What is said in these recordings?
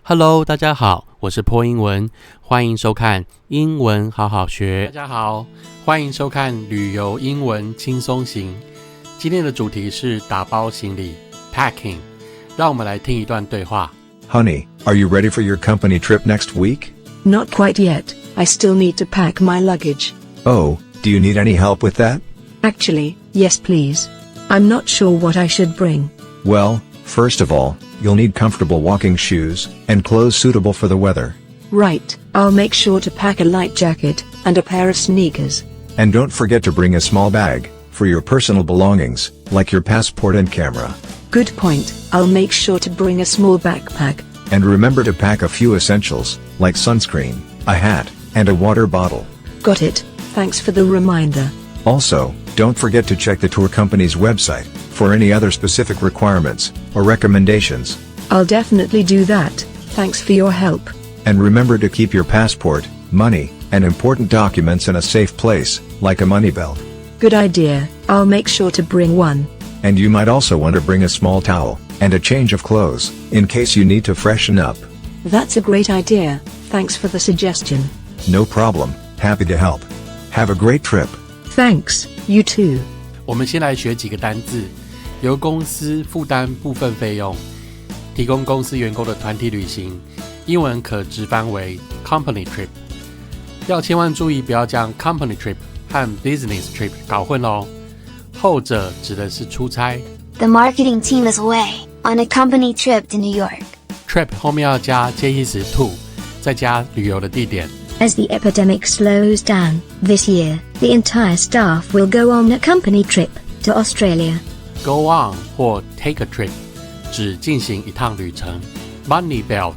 Hello， 大家好，我是破英文，欢迎收看英文好好学。大家好，欢迎收看旅游英文轻松行。今天的主题是打包行李 （packing）。让我们来听一段对话。Honey, are you ready for your company trip next week? Not quite yet. I still need to pack my luggage. Oh, do you need any help with that? Actually, yes please. I'm not sure what I should bring. Well, first of all, you'll need comfortable walking shoes and clothes suitable for the weather. Right, I'll make sure to pack a light jacket and a pair of sneakers. And don't forget to bring a small bag for your personal belongings, like your passport and camera. Good point. I'll make sure to bring a small backpack. And remember to pack a few essentials, like sunscreen, a hat, and a water bottle. Got it. Thanks for the reminder. Also, don't forget to check the tour company's website for any other specific requirements or recommendations. I'll definitely do that. Thanks for your help. And remember to keep your passport, money, and important documents in a safe place, like a money belt. Good idea. I'll make sure to bring one. And you might also want to bring a small towel and a change of clothes, in case you need to freshen up. That's a great idea. Thanks for the suggestion. No problem. Happy to help. Have a great trip. Thanks. You too. 我们先来学几个单字。由公司负担部分费用，提供公司员工的团体旅行，英文可直翻为 company trip。要千万注意，不要将 company trip 和 business trip 搞混哦。后者指的是出差。The marketing team is away on a company trip to New York. Trip 后面要加介系词 to， 再加旅游的地点。As the epidemic slows down, this year, the entire staff will go on a company trip to Australia.Go on 或 take a trip 指进行一趟旅程。Money belt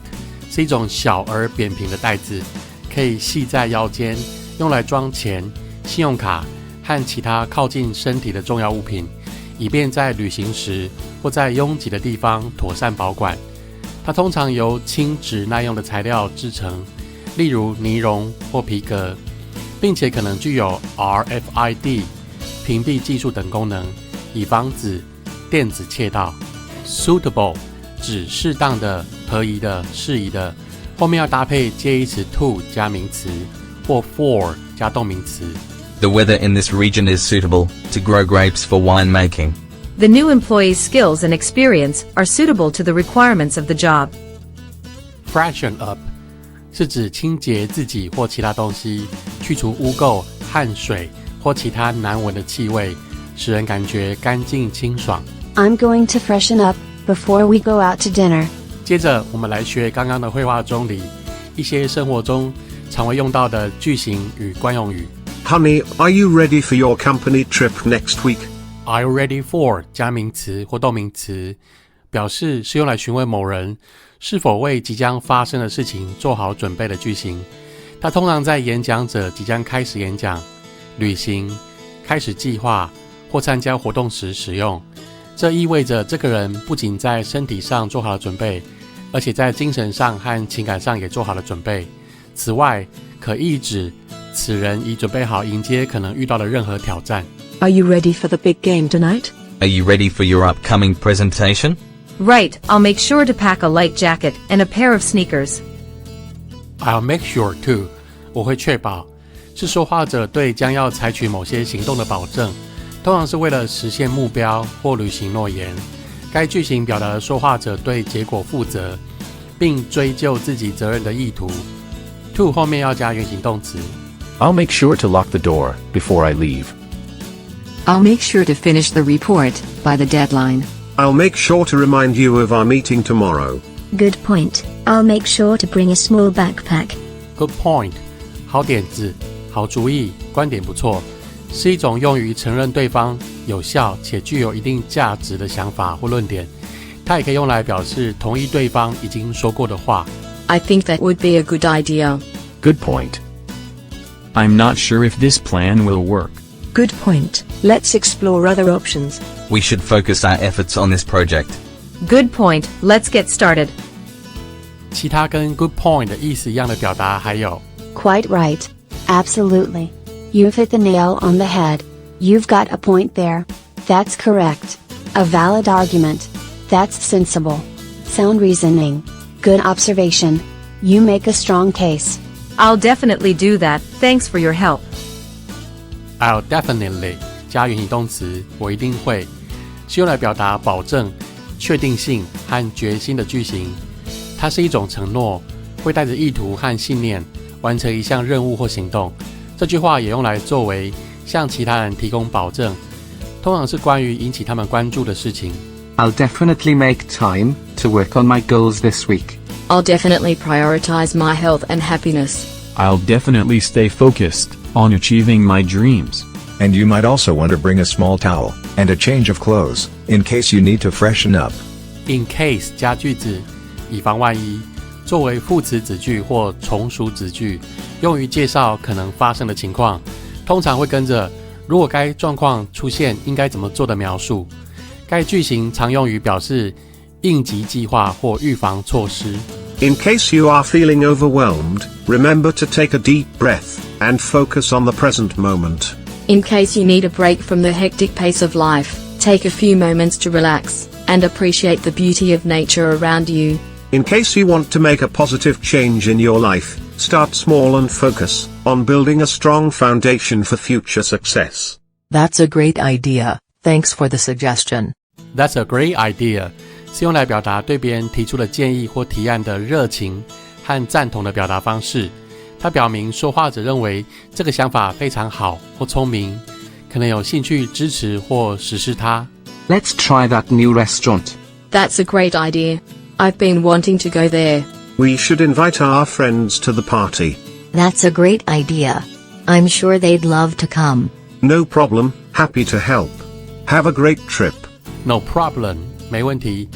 是一种小而扁平的带子，可以系在腰间，用来装钱、信用卡和其他靠近身体的重要物品，以便在旅行时或在拥挤的地方妥善保管。它通常由轻质耐用的材料制成，例如尼龙或皮革，并且可能具有 RFID 屏蔽技术等功能，以防止电子窃盗。Suitable 指适当的、合宜的、适宜的，后面要搭配介系词 to 加名词，或 for 加动名词。The weather in this region is suitable to grow grapes for wine making. The new employee's skills and experience are suitable to the requirements of the job. Freshen up 是指清洁自己或其他东西，去除污垢、汗水或其他难闻的气味，使人感觉干净清爽。I'm going to freshen up before we go out to dinner. 接着我们来学刚刚的绘画中里一些生活中常会用到的句型与惯用语。Honey, are you ready for your company trip next week? Are you ready for 加名词或动名词，表示是用来询问某人是否为即将发生的事情做好准备的句型。它通常在演讲者即将开始演讲、旅行、开始计划或参加活动时使用。这意味着这个人不仅在身体上做好了准备，而且在精神上和情感上也做好了准备。此外，可意指此人已准备好迎接可能遇到的任何挑战。Are you ready for the big game tonight? Are you ready for your upcoming presentation? Right, I'll make sure to pack a light jacket and a pair of sneakers. I'll make sure to 我会确保，是说话者对将要采取某些行动的保证，通常是为了实现目标或履行诺言。该句型表达了说话者对结果负责，并追究自己责任的意图。to 后面要加原形动词。I'll make sure to lock the door before I leave. I'll make sure to finish the report by the deadline. I'll make sure to remind you of our meeting tomorrow. Good point. I'll make sure to bring a small backpack. Good point. 好点子，好主意，观点不错，是一种用于承认对方有效且具有一定价值的想法或论点。它也可以用来表示同意对方已经说过的话。I think that would be a good idea. Good point. I'm not sure if this plan will work. Good point. Let's explore other options. We should focus our efforts on this project. Good point. Let's get started. 其他跟 good point 的意思一样的表达还有 Quite right. Absolutely. You've hit the nail on the head. You've got a point there. That's correct. A valid argument. That's sensible. Sound reasoning. Good observation. You make a strong case. I'll definitely do that, thanks for your help. I'll definitely 加原形动词，我一定会，是用来表达保证、确定性和决心的句型。它是一种承诺，会带着意图和信念完成一项任务或行动。这句话也用来作为向其他人提供保证，通常是关于引起他们关注的事情。I'll definitely make time to work on my goals this week. I'll definitely prioritize my health and happiness. I'll definitely stay focused on achieving my dreams. And you might also want to bring a small towel and a change of clothes, in case you need to freshen up. In case 加句子，以防万一，作为副词子句或从属子句，用于介绍可能发生的情况，通常会跟着如果该状况出现应该怎么做的描述。该句型常用于表示应急计划或预防措施。In case you are feeling overwhelmed, remember to take a deep breath and focus on the present moment. In case you need a break from the hectic pace of life, take a few moments to relax and appreciate the beauty of nature around you. In case you want to make a positive change in your life, start small and focus on building a strong foundation for future success. That's a great idea. Thanks for the suggestion. That's a great idea. 是用来表达对别人提出的建议或提案的热情和赞同的表达方式。它表明说话者认为这个想法非常好或聪明，可能有兴趣支持或实施它。Let's try that new restaurant. That's a great idea. I've been wanting to go there. We should invite our friends to the party. That's a great idea. I'm sure they'd love to come. No problem, happy to help. Have a great trip. No problem, 没问题，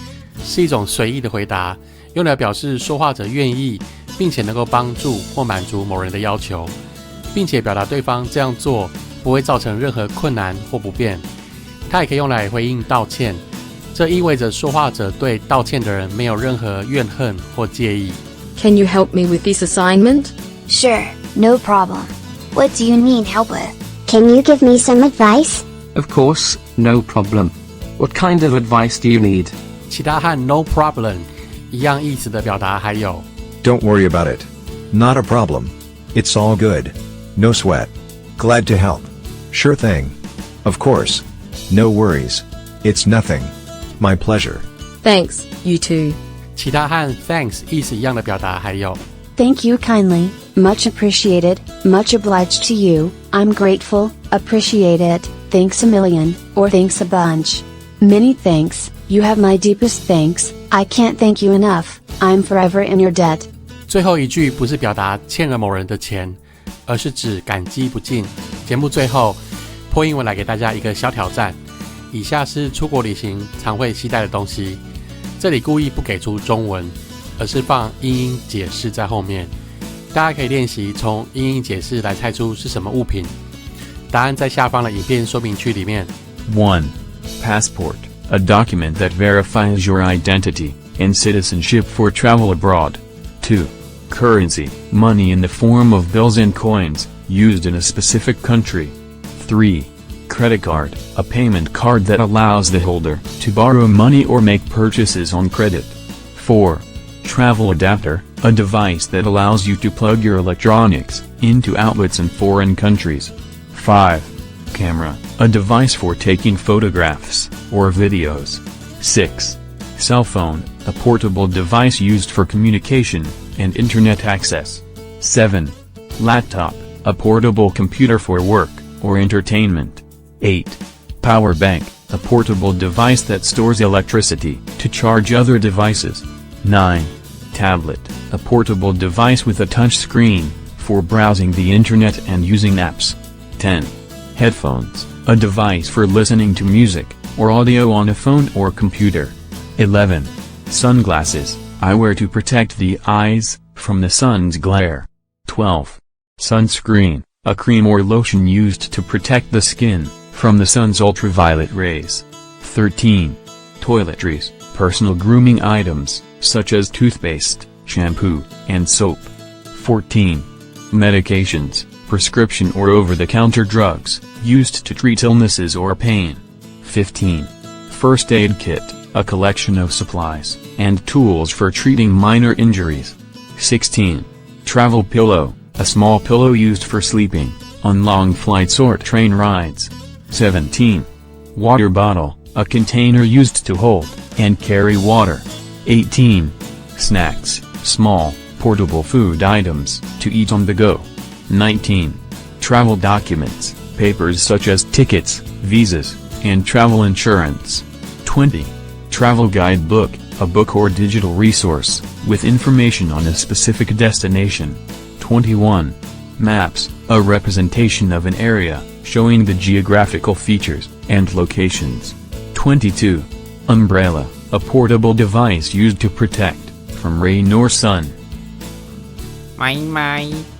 是一种随意的回答，用来表示说话者愿意并且能够帮助或满足某人的要求，并且表达对方这样做不会造成任何困难或不便。它也可以用来回应道歉，这意味着说话者对道歉的人没有任何怨恨或介意。Can you help me with this assignment? Sure, no problem. What do you need help with? Can you give me some advice? Of course, no problem. What kind of advice do you need? 其他和 no problem 一样意思的表达还有 Don't worry about it. Not a problem. It's all good. No sweat. Glad to help. Sure thing. Of course. No worries. It's nothing. My pleasure. Thanks, you too. 其他和 thanks 意思一样的表达还有 Thank you kindly, much appreciated, much obliged to you, I'm grateful, appreciate it, thanks a million, or thanks a bunch. Many thanks, you have my deepest thanks, I can't thank you enough, I'm forever in your debt. 最后一句不是表达欠了某人的钱，而是指感激不尽。节目最后，破英文来给大家一个小挑战。以下是出国旅行常会携带的东西，这里故意不给出中文，而是放英英解释在后面。大家可以练习从英英解释来猜出是什么物品。答案在下方的影片说明区里面。1. Passport, a document that verifies your identity and citizenship for travel abroad. 2. Currency, money in the form of bills and coins, used in a specific country. 3. Credit card, a payment card that allows the holder to borrow money or make purchases on credit. 4. Travel adapter, a device that allows you to plug your electronics into outlets in foreign countries. 5. Camera, a device for taking photographs or videos. 6. Cell phone, a portable device used for communication and internet access. 7. Laptop, a portable computer for work or entertainment. 8. Power bank, a portable device that stores electricity to charge other devices. 9. Tablet, a portable device with a touch screen for browsing the internet and using apps. 10. Headphones, a device for listening to music or audio on a phone or computer. 11. Sunglasses, eyewear to protect the eyes from the sun's glare. 12. Sunscreen, a cream or lotion used to protect the skin from the sun's ultraviolet rays. 13. Toiletries, personal grooming items, such as toothpaste, shampoo, and soap. 14. Medications, prescription or over-the-counter drugs, used to treat illnesses or pain. 15. First aid kit, a collection of supplies and tools for treating minor injuries. 16. Travel pillow, a small pillow used for sleeping on long flights or train rides. 17. Water bottle, a container used to hold and carry water. 18. Snacks, small, portable food items to eat on the go. 19. Travel documents, papers such as tickets, visas, and travel insurance. 20. Travel guidebook, a book or digital resource with information on a specific destination. 21. Maps, a representation of an area, showing the geographical features and locations. 22. Umbrella, a portable device used to protect from rain or sun. マイマイ